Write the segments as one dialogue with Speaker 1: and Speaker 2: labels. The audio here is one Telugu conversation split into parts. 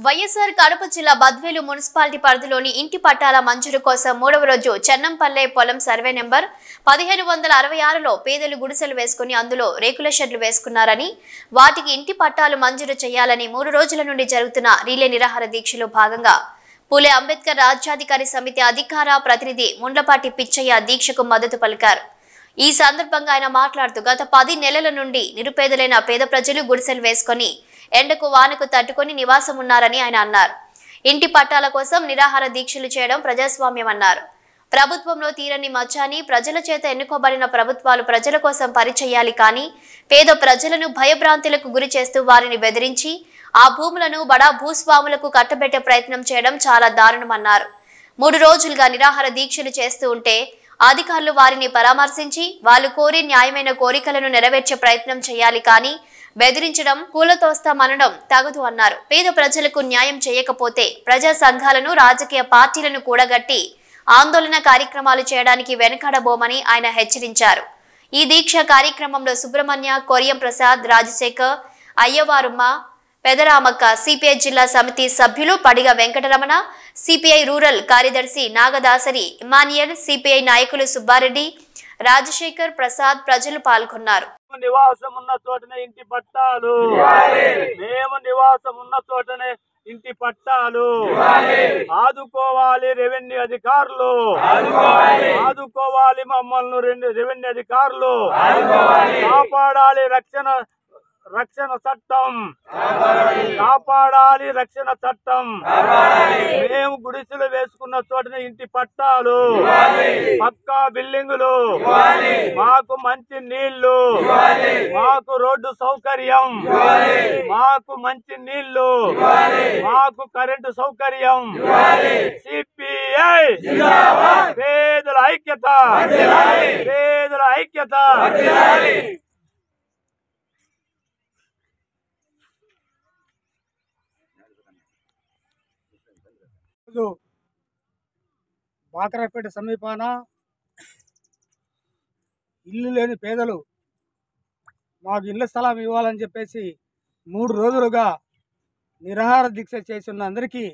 Speaker 1: వైఎస్ఆర్ కడప జిల్లా బద్వేలు మున్సిపాలిటీ పరిధిలోని ఇంటి పట్టాల మంజూరు కోసం మూడవ రోజు చెన్నంపల్లె పొలం సర్వే నెంబర్ 1566లో పేదలు గుడిసెలు వేసుకుని అందులో రేకుల షెడ్లు వేసుకున్నారని వాటికి ఇంటి పట్టాలు మంజూరు చేయాలని 3 రోజుల నుండి జరుగుతున్న రీలే నిరాహార దీక్షలో భాగంగా పూలే అంబేద్కర్ రాజ్యాధికారి సమితి అధికార ప్రతినిధి ముండ్లపాటి పిచ్చయ్య దీక్షకు మద్దతు పలికారు। ఈ సందర్భంగా ఆయన మాట్లాడుతూ గత 10 నెలల నుండి నిరుపేదలైన పేద ప్రజలు గుడిసెలు వేసుకొని ఎండకు వానకు తట్టుకొని నివాసం ఉన్నారని ఆయన అన్నారు। ఇంటి పట్టాల కోసం నిరాహార దీక్షలు చేయడం ప్రజాస్వామ్యం అన్నారు। ప్రభుత్వంలో తీరని మచ్చాని ప్రజల చేత ఎన్నుకోబడిన ప్రభుత్వాలు ప్రజల కోసం పనిచేయాలి కానీ పేద ప్రజలను భయభ్రాంతులకు గురి చేస్తూ వారిని బెదిరించి ఆ భూములను బడా భూస్వాములకు కట్టబెట్టే ప్రయత్నం చేయడం చాలా దారుణమన్నారు। 3 రోజులుగా నిరాహార దీక్షలు చేస్తూ ఉంటే అధికారులు వారిని పరామర్శించి వాళ్ళు కోరి న్యాయమైన కోరికలను నెరవేర్చే ప్రయత్నం చేయాలి కానీ బెదిరించడం కూలతోస్తామనడం తగదు అన్నారు। పేద ప్రజలకు న్యాయం చేయకపోతే ప్రజా సంఘాలను రాజకీయ పార్టీలను కూడగట్టి ఆందోళన కార్యక్రమాలు చేయడానికి వెనకాడబోమని ఆయన హెచ్చరించారు। ఈ దీక్ష కార్యక్రమంలో సుబ్రహ్మణ్య, కొరియం ప్రసాద్, రాజశేఖర్, అయ్యవారుమ్మ, పెదరామక్క, సిపిఐ జిల్లా సమితి సభ్యులు పడిగ వెంకటరమణ, సిపిఐ రూరల్ కార్యదర్శి నాగదాసరి, ఇమానియల్, సిపిఐ నాయకులు సుబ్బారెడ్డి, రాజశేఖర్, ప్రసాద్ ప్రజలు పాల్గొన్నారు।
Speaker 2: నివాసం ఉన్న చోటనే ఇంటి పట్టాలు, మేము నివాసం ఉన్న చోటనే ఇంటి పట్టాలు ఆదుకోవాలి రెవెన్యూ అధికారులు, ఆదుకోవాలి మమ్మల్ని రెవెన్యూ అధికారులు, కాపాడాలి రక్షణ చట్టం, కాపాడాలి రక్షణ చట్టం। మేము గుడిసెలు వేసుకున్న చోటనే ఇంటి పట్టాలు, పక్కా బిల్డింగులు, మాకు మంచి నీళ్లు, మాకు రోడ్డు సౌకర్యం, మాకు మంచి నీళ్లు, మాకు కరెంటు సౌకర్యం। సిపిఐ పేదల ఐక్యత, పేదల ఐక్యత।
Speaker 3: బాకరాపేట సమీపాన ఇల్లు లేని పేదలు మాకు ఇళ్ల స్థలం ఇవ్వాలని చెప్పేసి 3 రోజులుగా నిరాహార దీక్ష చేస్తున్న అందరికీ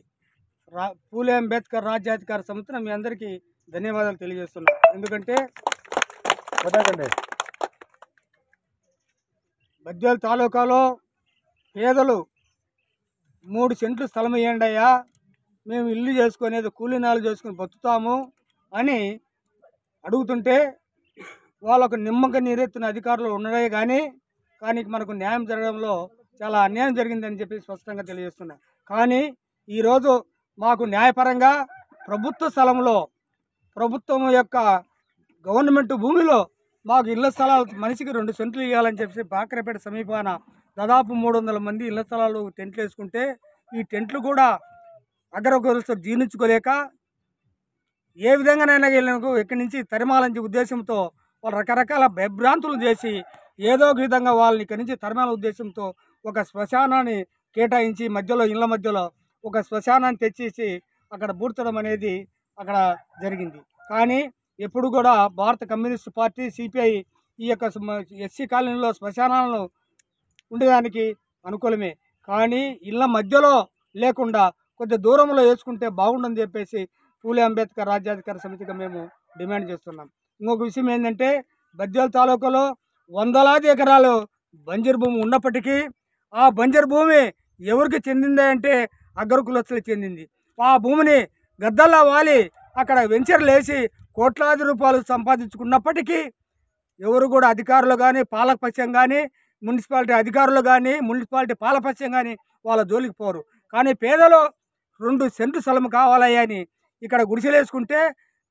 Speaker 3: పూలే అంబేద్కర్ రాజ్యాధికార సమితిని మీ అందరికీ ధన్యవాదాలు తెలియజేస్తున్నాం। ఎందుకంటే బద్వేలు తాలూకాలో పేదలు 3 సెంట్లు స్థలం ఇవ్వండి అయ్యా, మేము ఇల్లు చేసుకునేది కూలీనాలు చేసుకుని బతుకుతాము అని అడుగుతుంటే వాళ్ళకు నిమ్మక నీరెత్తిన అధికారులు ఉన్నదే కానీ మనకు న్యాయం జరగడంలో చాలా అన్యాయం జరిగిందని చెప్పి స్పష్టంగా తెలియజేస్తున్నా। కానీ ఈరోజు మాకు న్యాయపరంగా ప్రభుత్వ స్థలంలో ప్రభుత్వం యొక్క గవర్నమెంట్ భూమిలో మాకు ఇళ్ల స్థలాలు మనిషికి 2 సెంట్లు ఇవ్వాలని చెప్పి బాకరాపేట సమీపాన దాదాపు 300 మంది ఇళ్ల స్థలాలు టెంట్లు వేసుకుంటే ఈ టెంట్లు కూడా అగ్రగోరస్తు జీర్ణించుకోలేక ఏ విధంగానైనా వీళ్ళకు ఇక్కడి నుంచి తరిమాలని ఉద్దేశంతో వాళ్ళు రకరకాల భయభ్రాంతులు చేసి ఏదో ఒక విధంగా వాళ్ళని ఇక్కడి నుంచి తరిమాల ఉద్దేశంతో ఒక శ్మశానాన్ని కేటాయించి మధ్యలో ఇళ్ల మధ్యలో ఒక శ్మశానాన్ని తెచ్చేసి అక్కడ పూడ్చడం అనేది అక్కడ జరిగింది। కానీ ఎప్పుడు కూడా భారత కమ్యూనిస్ట్ పార్టీ సిపిఐ ఈ యొక్క ఎస్సీ కాలనీలో శ్మశానాలను ఉండేదానికి అనుకూలమే, కానీ ఇళ్ల మధ్యలో లేకుండా కొద్ది దూరంలో వేసుకుంటే బాగుండని చెప్పేసి పూలే అంబేద్కర్ రాజ్యాధికార సమితిగా మేము డిమాండ్ చేస్తున్నాం। ఇంకొక విషయం ఏంటంటే బద్వేలు తాలూకాలో వందలాది ఎకరాలు బంజరు భూమి ఉన్నప్పటికీ ఆ బంజరు భూమి ఎవరికి చెందిందే అంటే అగ్రకులస్తులకు చెందింది। ఆ భూమిని గద్దల్లా వాలి అక్కడ వెంచర్లు వేసి కోట్లాది రూపాయలు సంపాదించుకున్నప్పటికీ ఎవరు కూడా అధికారులు కానీ పాలకపక్షం కానీ మున్సిపాలిటీ అధికారులు కానీ మున్సిపాలిటీ పాలకపక్షం కానీ వాళ్ళ జోలికి పోరు। కానీ పేదలు 2 సెంట్లు స్థలం కావాలని ఇక్కడ గుడిసెలు వేసుకుంటే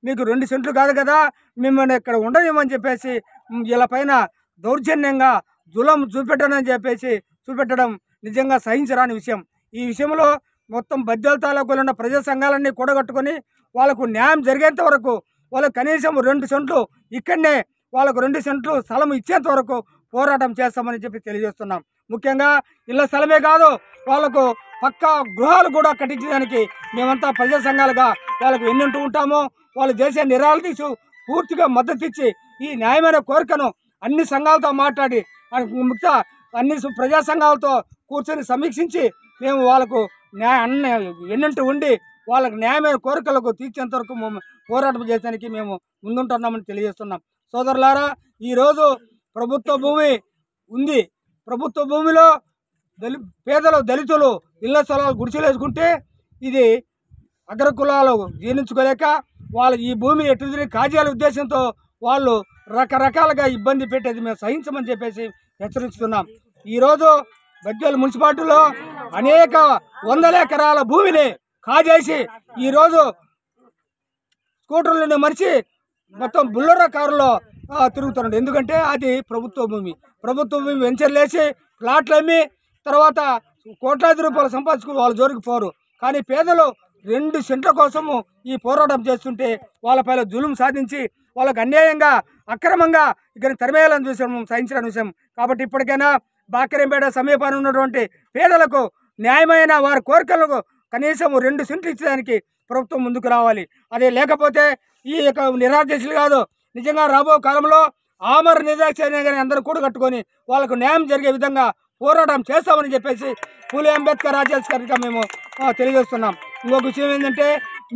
Speaker 3: మీకు 2 సెంట్లు కాదు కదా మిమ్మల్ని ఇక్కడ ఉండలేమని చెప్పేసి వీళ్ళ పైన దౌర్జన్యంగా జులం చూపెట్టడం నిజంగా సహించరాని విషయం। ఈ విషయంలో మొత్తం బద్వేలు తాలూకాలో ఉన్న ప్రజా సంఘాలన్నీ కూడగట్టుకొని వాళ్ళకు న్యాయం జరిగేంత వరకు వాళ్ళకు కనీసం 2 సెంట్లు ఇక్కడనే వాళ్ళకు 2 సెంట్లు స్థలం ఇచ్చేంత వరకు పోరాటం చేస్తామని చెప్పి తెలియజేస్తున్నాం। ముఖ్యంగా ఇళ్ల స్థలమే కాదు వాళ్ళకు పక్కా గృహాలు కూడా కట్టించడానికి మేమంతా ప్రజా సంఘాలుగా వాళ్ళకు ఎన్నుంటూ ఉంటామో వాళ్ళు చేసే నిరాదీక్ష పూర్తిగా మద్దతు ఇచ్చి ఈ న్యాయమైన కోరికను అన్ని సంఘాలతో మాట్లాడి మిగతా అన్ని ప్రజా సంఘాలతో కూర్చొని సమీక్షించి మేము వాళ్ళకు ఎన్నంటూ ఉండి వాళ్ళకి న్యాయమైన కోరికలకు తీర్చేంత వరకు పోరాటం చేయడానికి మేము ముందుంటున్నామని తెలియజేస్తున్నాం. సోదరులారా, ఈరోజు ప్రభుత్వ భూమి ఉంది. ప్రభుత్వ భూమిలో పేదలు, దళితులు ఇళ్ల స్థలాలు గుడిసెలు వేసుకుంటే ఇది అగ్రకులాలు జీర్ణించుకోలేక వాళ్ళు ఈ భూమిని ఎటు కాజేయాల ఉద్దేశంతో వాళ్ళు రకరకాలుగా ఇబ్బంది పెట్టేది మేము సహించమని చెప్పేసి హెచ్చరిస్తున్నాం. ఈరోజు బద్వేలు మున్సిపాలిటీలో అనేక వందల ఎకరాల భూమిని కాజేసి ఈరోజు స్కూటర్లను మరిచి మొత్తం బుల్లెరో కారులో తిరుగుతున్నాడు. ఎందుకంటే అది ప్రభుత్వ భూమి. ప్రభుత్వ భూమి వెంచర్లేసి ప్లాట్లు అమ్మి తర్వాత కోట్లాది రూపాయలు సంపాదించుకుని వాళ్ళ జోలికి పోరు. కానీ పేదలు 2 సెంట్ల కోసము ఈ పోరాటం చేస్తుంటే వాళ్ళపై జులుం సాధించి వాళ్ళకు అన్యాయంగా అక్రమంగా ఇక్కడ తరిమేయాలని చూసాము, సహించిన విషయం. కాబట్టి ఇప్పటికైనా బాకరంపేట సమీపాన్ని ఉన్నటువంటి పేదలకు న్యాయమైన వారి కోరికలకు కనీసం 2 సెంట్లు ఇచ్చేదానికి ప్రభుత్వం ముందుకు రావాలి. అదే లేకపోతే ఈ యొక్క నిరాదేశులు కాదు, నిజంగా రాబో కాలంలో ఆమర నిరాశ అందరూ కూడా కట్టుకొని వాళ్ళకు న్యాయం జరిగే విధంగా పోరాటం చేస్తామని చెప్పేసి పూలే అంబేద్కర్ రాజ్యాంగ మేము తెలియజేస్తున్నాం. ఇంకొక విషయం ఏంటంటే,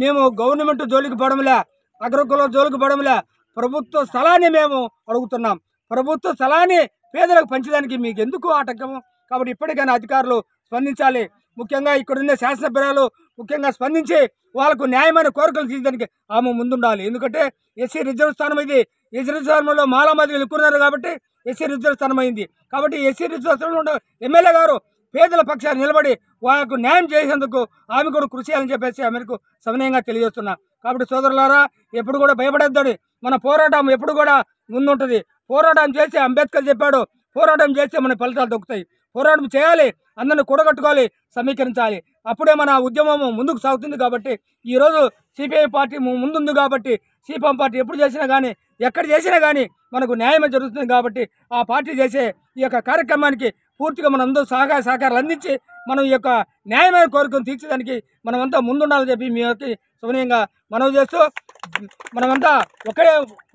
Speaker 3: మేము గవర్నమెంట్ జోలికి పడములే, అగ్రకుల జోలికి పడములే, ప్రభుత్వ స్థలాన్ని మేము అడుగుతున్నాం. ప్రభుత్వ స్థలాన్ని పేదలకు పంచడానికి మీకు ఎందుకు ఆటంకము? కాబట్టి ఇప్పటికైనా అధికారులు స్పందించాలి. ముఖ్యంగా ఇక్కడున్న శాసనసభ్యులు ముఖ్యంగా స్పందించి వాళ్ళకు న్యాయమైన కోరికలు తీయడానికి ఆమె ముందుండాలి. ఎందుకంటే ఎస్సీ రిజర్వ్ స్థానం ఇది. ఎస్సీ రిజర్వ్ స్థానంలో మాలామాదిలు ఎక్కున్నారు కాబట్టి ఎస్సీ రిజర్వ్ స్థానం అయింది. కాబట్టి ఎస్సీ రిజర్వ్ స్థానంలో ఉన్న ఎమ్మెల్యే గారు పేదల పక్షాన్ని నిలబడి వాళ్ళకు న్యాయం చేసేందుకు ఆమె కూడా కృషి చేయాలని చెప్పేసి ఆమెకు సమన్వయంగా తెలియజేస్తున్నా. కాబట్టి సోదరులారా, ఎప్పుడు కూడా భయపడద్దని, మన పోరాటం ఎప్పుడు కూడా ముందుంటుంది. పోరాటం చేసి అంబేద్కర్ చెప్పాడు, పోరాటం చేస్తే మన ఫలితాలు దొక్కుతాయి. పోరాటం చేయాలి, అందరిని కూడగట్టుకోవాలి, సమీకరించాలి. అప్పుడే మన ఉద్యమం ముందుకు సాగుతుంది. కాబట్టి ఈరోజు సిపిఐ పార్టీ ముందుంది కాబట్టి సిపిఎం పార్టీ ఎప్పుడు చేసినా కానీ ఎక్కడ చేసినా కానీ మనకు న్యాయమే జరుగుతుంది. కాబట్టి ఆ పార్టీ చేసే ఈ యొక్క కార్యక్రమానికి పూర్తిగా మనం అందరూ సహకారాలు అందించి మనం ఈ యొక్క న్యాయమైన కోరికను తీర్చడానికి మనమంతా ముందుండాలని చెప్పి మీ యొక్క సమన్వయంగా మనవి చేస్తూ మనమంతా ఒకే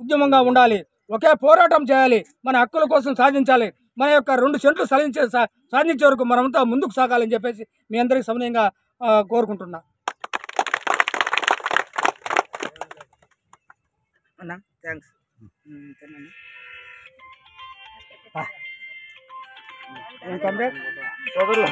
Speaker 3: ఉద్యమంగా ఉండాలి, ఒకే పోరాటం చేయాలి, మన హక్కుల కోసం సాధించాలి. మన యొక్క 2 సెంట్లు సాధించే వరకు మనమంతా ముందుకు సాగాలని చెప్పేసి మీ అందరికీ సమన్వయంగా కోరుకుంటున్నా. అన్నా థ్యాంక్స్.
Speaker 2: సోదరులు